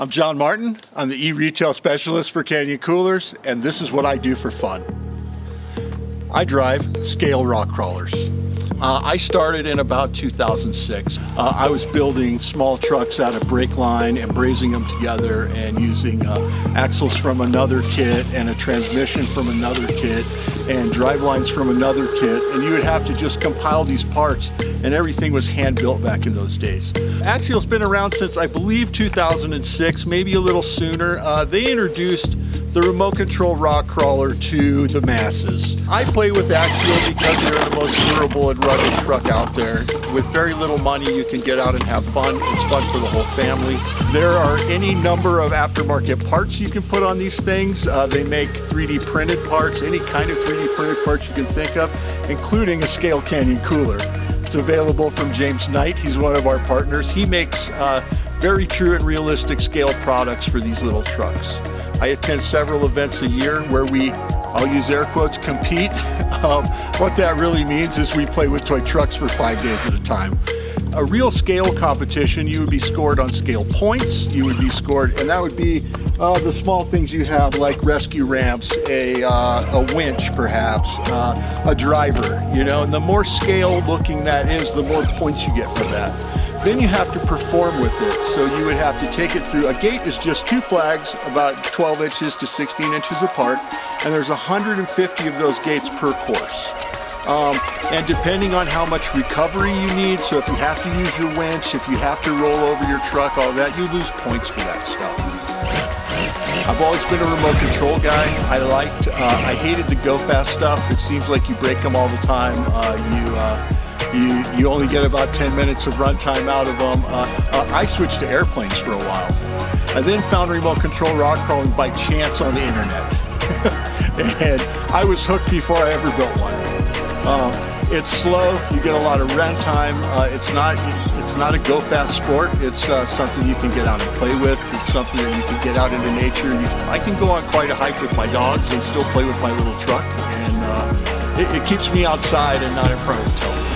I'm John Martin. I'm the e-retail specialist for Canyon Coolers, and this is what I do for fun. I drive scale rock crawlers. I started in about 2006. I was building small trucks out of brake line and brazing them together and using axles from another kit and a transmission from another kit and drive lines from another kit, and you would have to just compile these parts, and everything was hand built back in those days. Axial's been around since I believe 2006, maybe a little sooner. They introduced the remote control rock crawler to the masses. I play with Axial because they're the most durable and rugged truck out there. With very little money, you can get out and have fun. It's fun for the whole family. There are any number of aftermarket parts you can put on these things. They make 3D printed parts, any kind of 3D printed parts you can think of, including a scale Canyon cooler. It's available from James Knight. He's one of our partners. He makes very true and realistic scale products for these little trucks. I attend several events a year where we, I'll use air quotes, compete. What that really means is we play with toy trucks for 5 days at a time. A real scale competition, you would be scored on scale points. You would be scored, and that would be the small things you have, like rescue ramps, a winch perhaps, a driver, you know, and the more scale looking that is, the more points you get for that. Then you have to perform with it. So you would have to take it through, a gate is just 2 flags about 12 inches to 16 inches apart, and there's 150 of those gates per course. And depending on how much recovery you need, so if you have to use your winch, if you have to roll over your truck, all that, you lose points for that stuff. I've always been a remote control guy. I hated the go fast stuff. It seems like you break them all the time. You only get about 10 minutes of runtime out of them. I switched to airplanes for a while. I then found remote control rock crawling by chance on the internet. And I was hooked before I ever built one. It's slow, you get a lot of runtime. It's not a go fast sport. It's something you can get out and play with. It's something that you can get out into nature. I can go on quite a hike with my dogs and still play with my little truck. And it keeps me outside and not in front of the television.